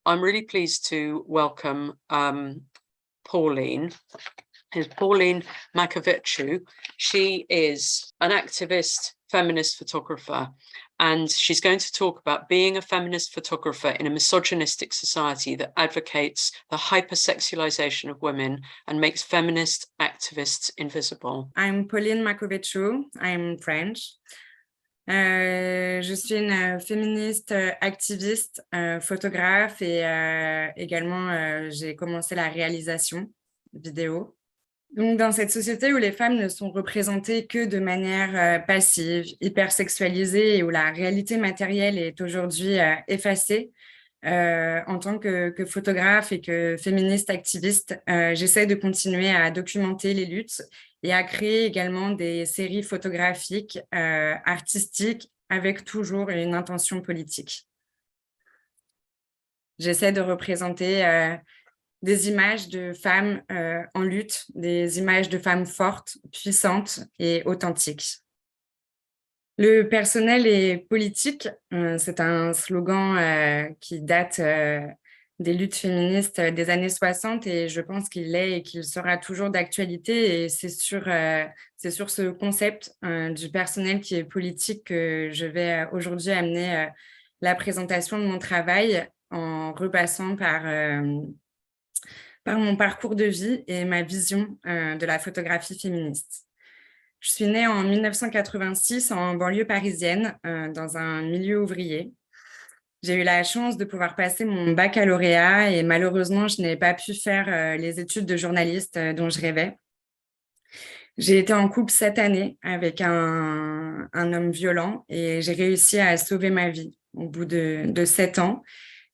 I'm really pleased to welcome Pauline. Is Pauline Macoviciu. She is an activist feminist photographer, and she's going to talk about being a feminist photographer in a misogynistic society that advocates the hypersexualization of women and makes feminist activists invisible. I'm Pauline Macoviciu. I'm French. Je suis une féministe activiste, photographe et également j'ai commencé la réalisation vidéo. Donc, dans cette société où les femmes ne sont représentées que de manière passive, hypersexualisée et où la réalité matérielle est aujourd'hui effacée, en tant que photographe et que féministe activiste, j'essaie de continuer à documenter les luttes et à créer également des séries photographiques, artistiques, avec toujours une intention politique. J'essaie de représenter des images de femmes en lutte, des images de femmes fortes, puissantes et authentiques. Le personnel est politique, c'est un slogan qui date des luttes féministes des années 60 et je pense qu'il est et qu'il sera toujours d'actualité et c'est sur ce concept du personnel qui est politique que je vais aujourd'hui amener la présentation de mon travail en repassant par mon parcours de vie et ma vision de la photographie féministe. Je suis née en 1986 en banlieue parisienne, dans un milieu ouvrier. J'ai eu la chance de pouvoir passer mon baccalauréat et malheureusement, je n'ai pas pu faire les études de journaliste dont je rêvais. J'ai été en couple 7 années avec un homme violent et j'ai réussi à sauver ma vie au bout de 7 ans.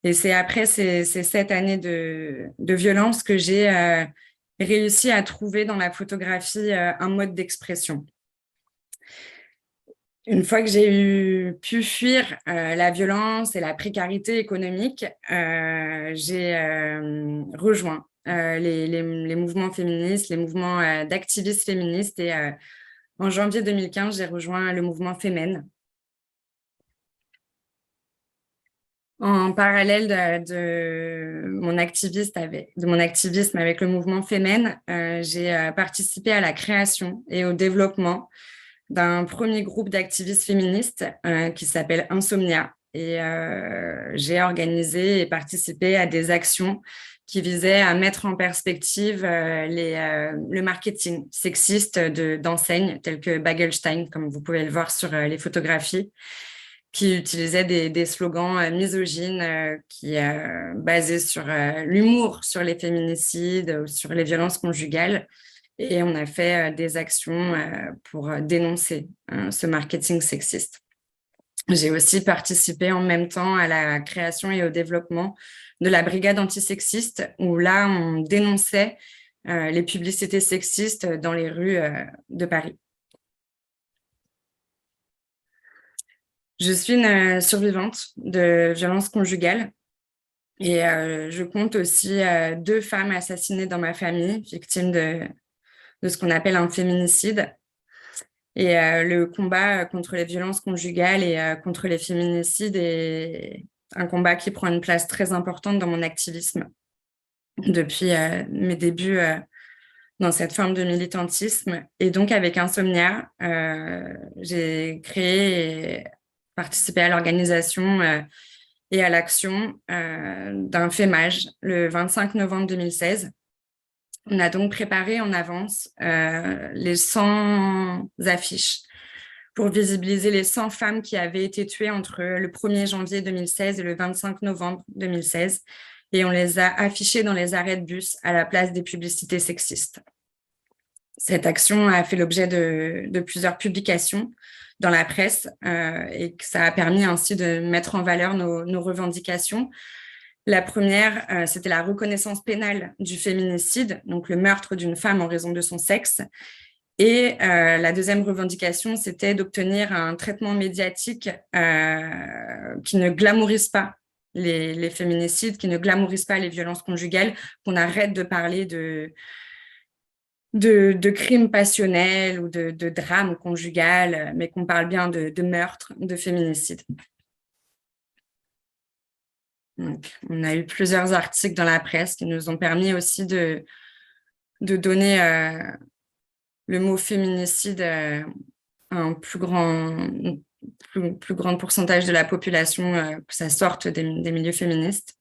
Et c'est après ces 7 années de violence que j'ai réussi à trouver dans la photographie un mode d'expression. Une fois que j'ai pu fuir la violence et la précarité économique, j'ai rejoint les mouvements féministes, les mouvements d'activistes féministes et en janvier 2015, j'ai rejoint le mouvement Femen. En parallèle de mon activisme avec le mouvement Femen, j'ai participé à la création et au développement d'un premier groupe d'activistes féministes qui s'appelle Insomnia. Et j'ai organisé et participé à des actions qui visaient à mettre en perspective le marketing sexiste d'enseignes telles que Bagelstein, comme vous pouvez le voir sur les photographies, qui utilisait des slogans misogynes basés sur l'humour, sur les féminicides, sur les violences conjugales. Et on a fait des actions pour dénoncer ce marketing sexiste. J'ai aussi participé en même temps à la création et au développement de la brigade antisexiste, où là, on dénonçait les publicités sexistes dans les rues de Paris. Je suis une survivante de violences conjugales et je compte aussi 2 femmes assassinées dans ma famille, victimes de ce qu'on appelle un féminicide. Et le combat contre les violences conjugales et contre les féminicides est un combat qui prend une place très importante dans mon activisme depuis mes débuts dans cette forme de militantisme. Et donc, avec Insomnia, j'ai créé et participé à l'organisation et à l'action d'un fémage le 25 novembre 2016. On a donc préparé en avance les 100 affiches pour visibiliser les 100 femmes qui avaient été tuées entre le 1er janvier 2016 et le 25 novembre 2016. Et on les a affichées dans les arrêts de bus à la place des publicités sexistes. Cette action a fait l'objet de plusieurs publications dans la presse et que ça a permis ainsi de mettre en valeur nos revendications. La première, c'était la reconnaissance pénale du féminicide, donc le meurtre d'une femme en raison de son sexe. Et la deuxième revendication, c'était d'obtenir un traitement médiatique qui ne glamourise pas les féminicides, qui ne glamourise pas les violences conjugales, qu'on arrête de parler de crimes passionnels ou de drames conjugal, mais qu'on parle bien de meurtre, de féminicide. Donc, on a eu plusieurs articles dans la presse qui nous ont permis aussi de donner le mot féminicide à un plus grand pourcentage de la population, que ça sorte des milieux féministes.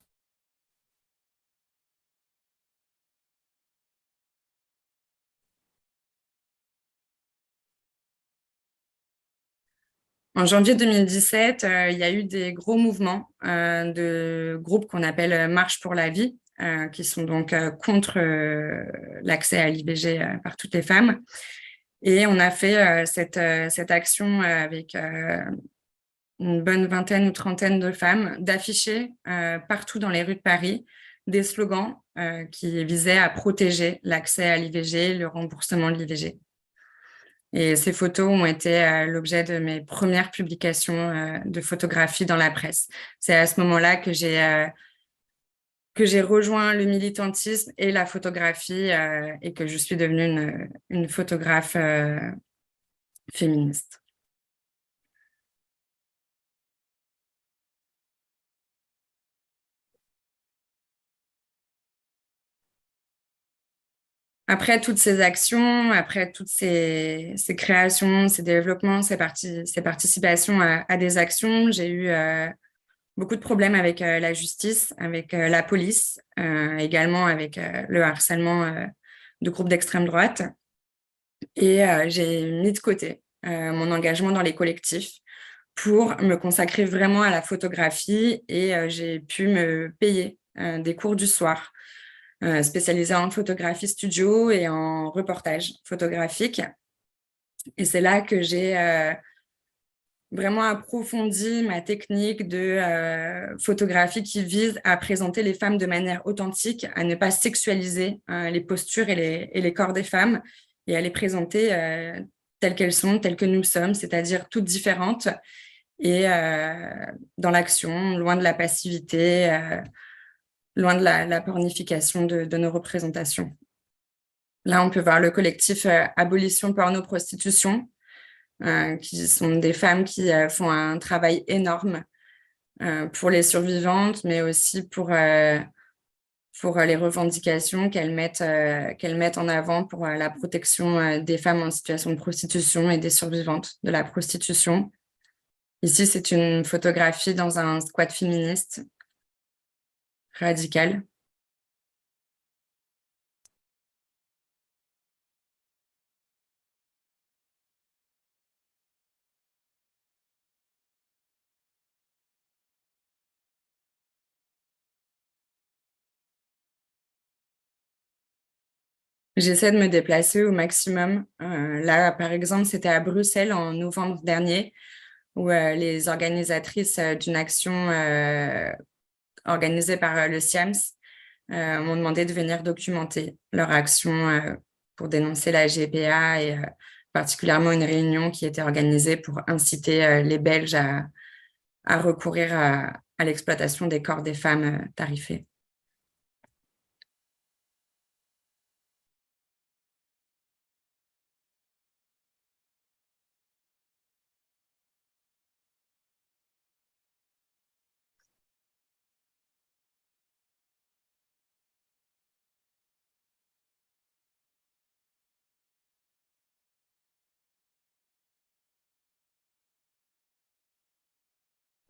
En janvier 2017, il y a eu des gros mouvements de groupes qu'on appelle Marche pour la vie, qui sont donc contre l'accès à l'IVG par toutes les femmes. Et on a fait cette action avec une bonne vingtaine ou trentaine de femmes, d'afficher partout dans les rues de Paris des slogans qui visaient à protéger l'accès à l'IVG, le remboursement de l'IVG. Et ces photos ont été l'objet de mes premières publications de photographies dans la presse. C'est à ce moment-là que j'ai rejoint le militantisme et la photographie et que je suis devenue une photographe féministe. Après toutes ces actions, après toutes ces créations, ces développements, ces participations à des actions, j'ai eu beaucoup de problèmes avec la justice, avec la police, également avec le harcèlement de groupes d'extrême droite. Et j'ai mis de côté mon engagement dans les collectifs pour me consacrer vraiment à la photographie et j'ai pu me payer des cours du soir spécialisée en photographie studio et en reportage photographique. Et c'est là que j'ai vraiment approfondi ma technique de photographie qui vise à présenter les femmes de manière authentique, à ne pas sexualiser les postures et les corps des femmes et à les présenter telles qu'elles sont, telles que nous sommes, c'est-à-dire toutes différentes et dans l'action, loin de la passivité, loin de la pornification de nos représentations. Là, on peut voir le collectif Abolition Porno-Prostitution, qui sont des femmes qui font un travail énorme pour les survivantes, mais aussi pour les revendications qu'elles mettent en avant pour la protection des femmes en situation de prostitution et des survivantes de la prostitution. Ici, c'est une photographie dans un squat féministe radical. J'essaie de me déplacer au maximum. Là, par exemple, c'était à Bruxelles en novembre dernier, où les organisatrices d'une action organisée par le SIAMS m'ont demandé de venir documenter leur action pour dénoncer la GPA et particulièrement une réunion qui était organisée pour inciter les Belges à recourir à l'exploitation des corps des femmes tarifés.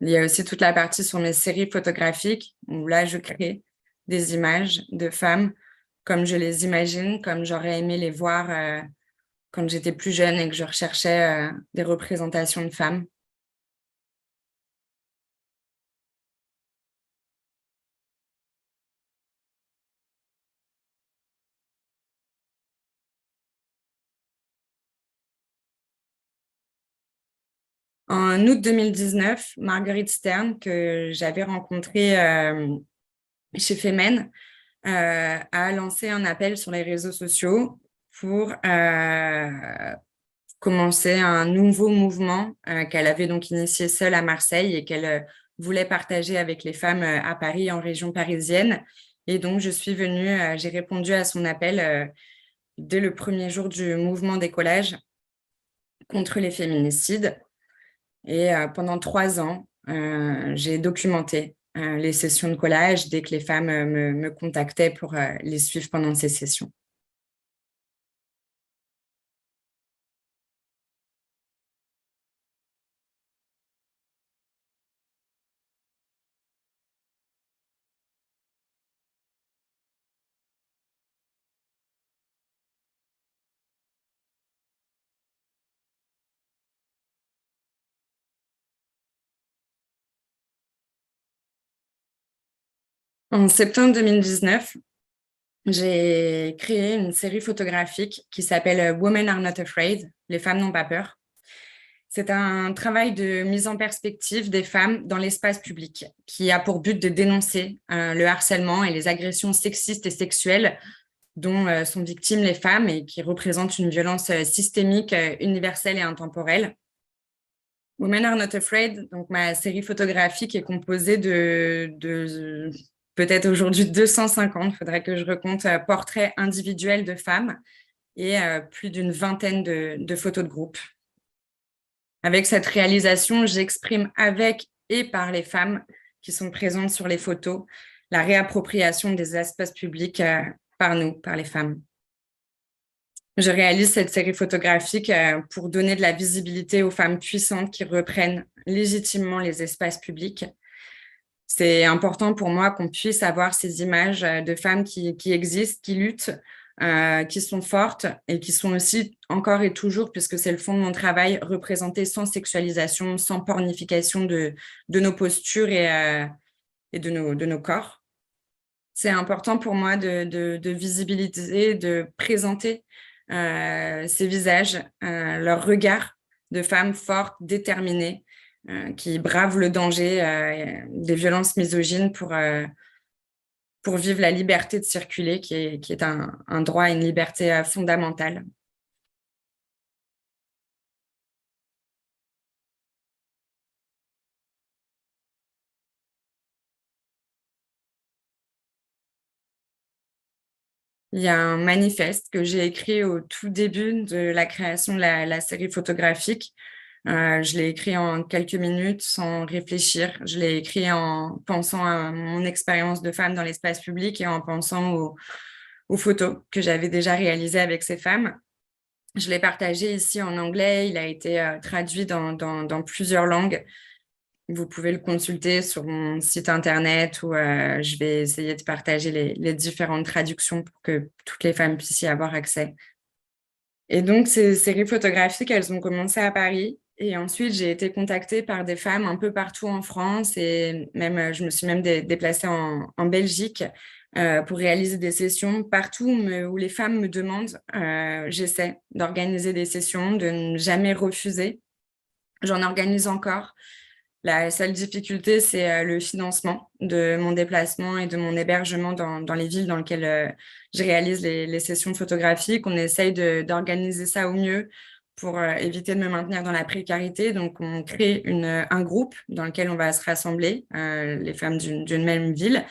Il y a aussi toute la partie sur mes séries photographiques où là, je crée des images de femmes comme je les imagine, comme j'aurais aimé les voir quand j'étais plus jeune et que je recherchais des représentations de femmes. En août 2019, Marguerite Stern, que j'avais rencontrée chez Femen, a lancé un appel sur les réseaux sociaux pour commencer un nouveau mouvement qu'elle avait donc initié seule à Marseille et qu'elle voulait partager avec les femmes à Paris, en région parisienne. Et donc, je suis venue, j'ai répondu à son appel dès le premier jour du mouvement Décollage contre les féminicides. Et pendant 3 ans, j'ai documenté les sessions de collage dès que les femmes me contactaient pour les suivre pendant ces sessions. En septembre 2019, j'ai créé une série photographique qui s'appelle Women Are Not Afraid, Les femmes n'ont pas peur. C'est un travail de mise en perspective des femmes dans l'espace public qui a pour but de dénoncer le harcèlement et les agressions sexistes et sexuelles dont sont victimes les femmes et qui représentent une violence systémique, universelle et intemporelle. Women Are Not Afraid, donc ma série photographique est composée de peut-être aujourd'hui 250, il faudrait que je recompte, portraits individuels de femmes et plus d'une vingtaine de photos de groupe. Avec cette réalisation, j'exprime avec et par les femmes qui sont présentes sur les photos la réappropriation des espaces publics par nous, par les femmes. Je réalise cette série photographique pour donner de la visibilité aux femmes puissantes qui reprennent légitimement les espaces publics. C'est important pour moi qu'on puisse avoir ces images de femmes qui existent, qui luttent, qui sont fortes et qui sont aussi encore et toujours, puisque c'est le fond de mon travail, représentées sans sexualisation, sans pornification de nos postures et de nos corps. C'est important pour moi de visibiliser, de présenter ces visages, leur regard de femmes fortes, déterminées, qui bravent le danger des violences misogynes pour vivre la liberté de circuler, qui est un droit et une liberté fondamentale. Il y a un manifeste que j'ai écrit au tout début de la création de la série photographique. Je l'ai écrit en quelques minutes sans réfléchir. Je l'ai écrit en pensant à mon expérience de femme dans l'espace public et en pensant aux photos que j'avais déjà réalisées avec ces femmes. Je l'ai partagé ici en anglais. Il a été traduit dans plusieurs langues. Vous pouvez le consulter sur mon site internet où je vais essayer de partager les différentes traductions pour que toutes les femmes puissent y avoir accès. Et donc, ces séries photographiques, elles ont commencé à Paris. Et ensuite, j'ai été contactée par des femmes un peu partout en France et même, je me suis même déplacée en Belgique pour réaliser des sessions partout où les femmes me demandent. J'essaie d'organiser des sessions, de ne jamais refuser. J'en organise encore. La seule difficulté, c'est le financement de mon déplacement et de mon hébergement dans les villes dans lesquelles je réalise les sessions photographiques. On essaye d'organiser ça au mieux pour éviter de me maintenir dans la précarité. Donc, on crée un groupe dans lequel on va se rassembler, les femmes d'une même ville.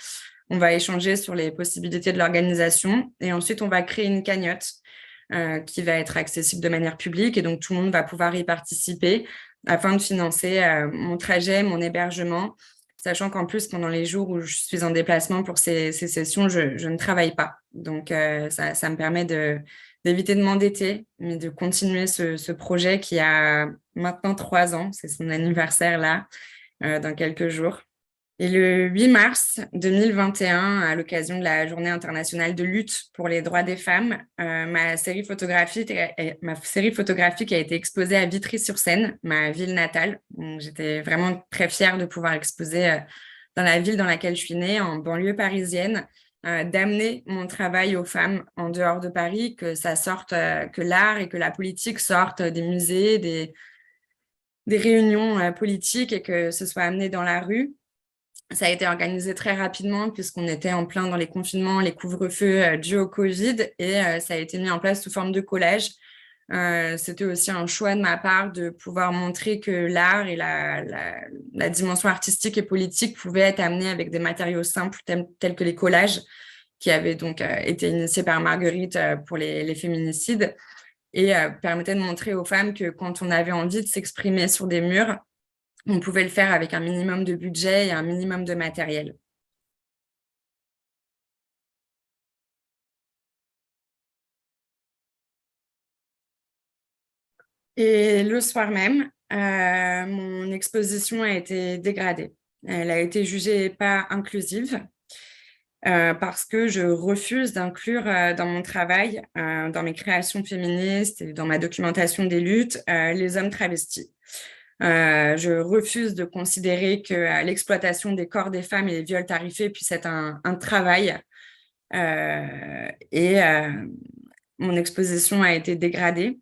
On va échanger sur les possibilités de l'organisation et ensuite, on va créer une cagnotte qui va être accessible de manière publique et donc tout le monde va pouvoir y participer afin de financer mon trajet, mon hébergement, sachant qu'en plus, pendant les jours où je suis en déplacement pour ces sessions, je ne travaille pas. Donc, ça me permet d'éviter de m'endetter, mais de continuer ce projet qui a maintenant 3 ans. C'est son anniversaire là, dans quelques jours. Et le 8 mars 2021, à l'occasion de la Journée internationale de lutte pour les droits des femmes, ma série photographique a été exposée à Vitry-sur-Seine, ma ville natale. J'étais vraiment très fière de pouvoir exposer dans la ville dans laquelle je suis née, en banlieue parisienne, d'amener mon travail aux femmes en dehors de Paris, que ça sorte, que l'art et que la politique sortent des musées, des réunions politiques et que ce soit amené dans la rue. Ça a été organisé très rapidement puisqu'on était en plein dans les confinements, les couvre-feux dus au Covid et ça a été mis en place sous forme de collage. C'était aussi un choix de ma part de pouvoir montrer que l'art et la dimension artistique et politique pouvaient être amenés avec des matériaux simples tels que les collages qui avaient donc été initiés par Marguerite pour les féminicides et permettaient de montrer aux femmes que quand on avait envie de s'exprimer sur des murs, on pouvait le faire avec un minimum de budget et un minimum de matériel. Et le soir même, mon exposition a été dégradée. Elle a été jugée pas inclusive parce que je refuse d'inclure dans mon travail, dans mes créations féministes et dans ma documentation des luttes, les hommes travestis. Je refuse de considérer que l'exploitation des corps des femmes et les viols tarifés puisse être un travail. Mon exposition a été dégradée.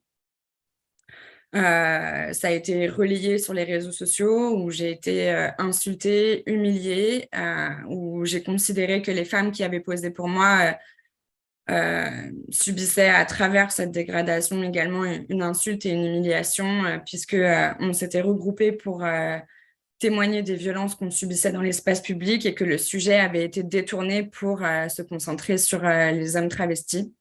Ça a été relayé sur les réseaux sociaux où j'ai été insultée, humiliée, où j'ai considéré que les femmes qui avaient posé pour moi subissaient à travers cette dégradation également une insulte et une humiliation, puisque on s'était regroupés pour témoigner des violences qu'on subissait dans l'espace public et que le sujet avait été détourné pour se concentrer sur les hommes travestis.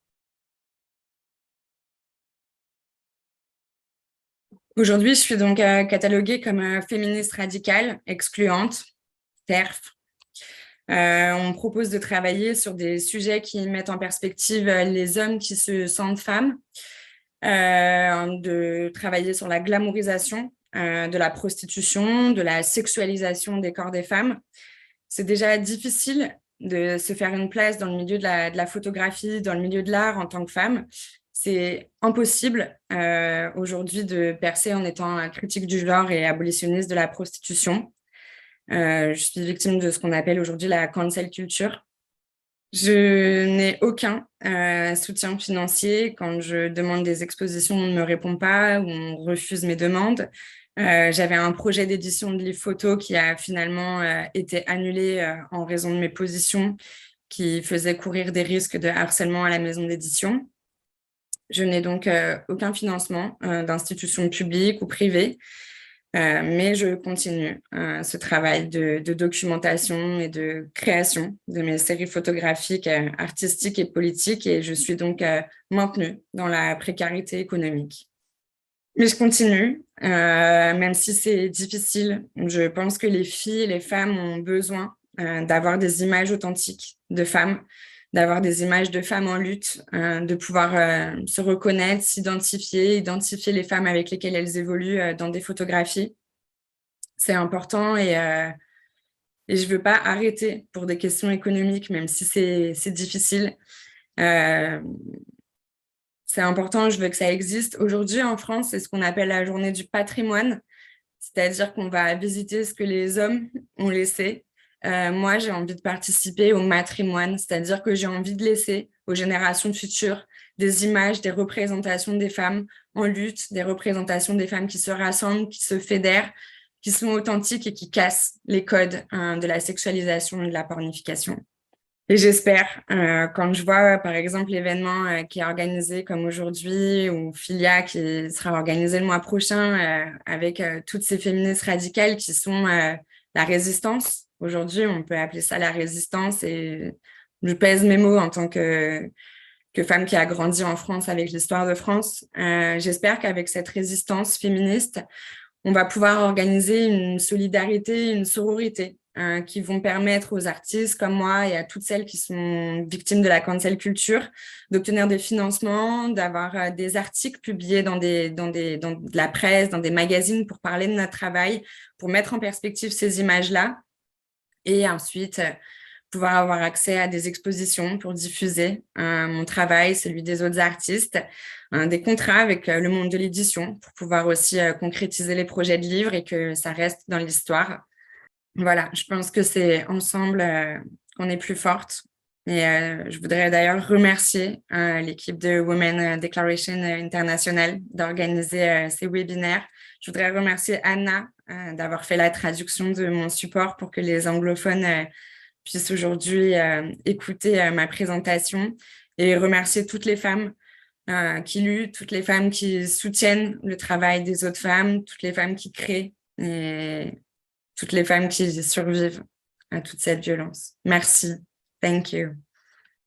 Aujourd'hui, je suis donc cataloguée comme féministe radicale, excluante, TERF. On me propose de travailler sur des sujets qui mettent en perspective les hommes qui se sentent femmes, de travailler sur la glamourisation de la prostitution, de la sexualisation des corps des femmes. C'est déjà difficile de se faire une place dans le milieu de la photographie, dans le milieu de l'art en tant que femme. C'est impossible aujourd'hui de percer en étant critique du genre et abolitionniste de la prostitution. Je suis victime de ce qu'on appelle aujourd'hui la cancel culture. Je n'ai aucun soutien financier. Quand je demande des expositions, on ne me répond pas ou on refuse mes demandes. J'avais un projet d'édition de livre photo qui a finalement été annulé en raison de mes positions qui faisaient courir des risques de harcèlement à la maison d'édition. Je n'ai donc aucun financement d'institutions publiques ou privées, mais je continue ce travail de documentation et de création de mes séries photographiques, artistiques et politiques, et je suis donc maintenue dans la précarité économique. Mais je continue, même si c'est difficile. Je pense que les filles et les femmes ont besoin d'avoir des images authentiques de femmes, d'avoir des images de femmes en lutte, de pouvoir se reconnaître, s'identifier, identifier les femmes avec lesquelles elles évoluent dans des photographies. C'est important et je ne veux pas arrêter pour des questions économiques, même si c'est difficile. C'est important, je veux que ça existe. Aujourd'hui, en France, c'est ce qu'on appelle la journée du patrimoine, c'est-à-dire qu'on va visiter ce que les hommes ont laissé. Moi, j'ai envie de participer au matrimoine, c'est-à-dire que j'ai envie de laisser aux générations futures des images, des représentations des femmes en lutte, des représentations des femmes qui se rassemblent, qui se fédèrent, qui sont authentiques et qui cassent les codes de la sexualisation et de la pornification. Et j'espère, quand je vois, par exemple, l'événement qui est organisé comme aujourd'hui, ou Filia qui sera organisé le mois prochain, avec toutes ces féministes radicales qui sont la résistance. Aujourd'hui, on peut appeler ça la résistance, et je pèse mes mots en tant que femme qui a grandi en France avec l'histoire de France. J'espère qu'avec cette résistance féministe, on va pouvoir organiser une solidarité, une sororité qui vont permettre aux artistes comme moi et à toutes celles qui sont victimes de la cancel culture d'obtenir des financements, d'avoir des articles publiés dans de la presse, dans des magazines pour parler de notre travail, pour mettre en perspective ces images-là et ensuite pouvoir avoir accès à des expositions pour diffuser mon travail, celui des autres artistes, des contrats avec le monde de l'édition pour pouvoir aussi concrétiser les projets de livres et que ça reste dans l'histoire. Voilà, je pense que c'est ensemble qu'on est plus fortes. Et je voudrais d'ailleurs remercier l'équipe de Women Declaration International d'organiser ces webinaires. Je voudrais remercier Anna d'avoir fait la traduction de mon support pour que les anglophones puissent aujourd'hui écouter ma présentation et remercier toutes les femmes qui luttent, toutes les femmes qui soutiennent le travail des autres femmes, toutes les femmes qui créent et toutes les femmes qui survivent à toute cette violence. Merci. Thank you.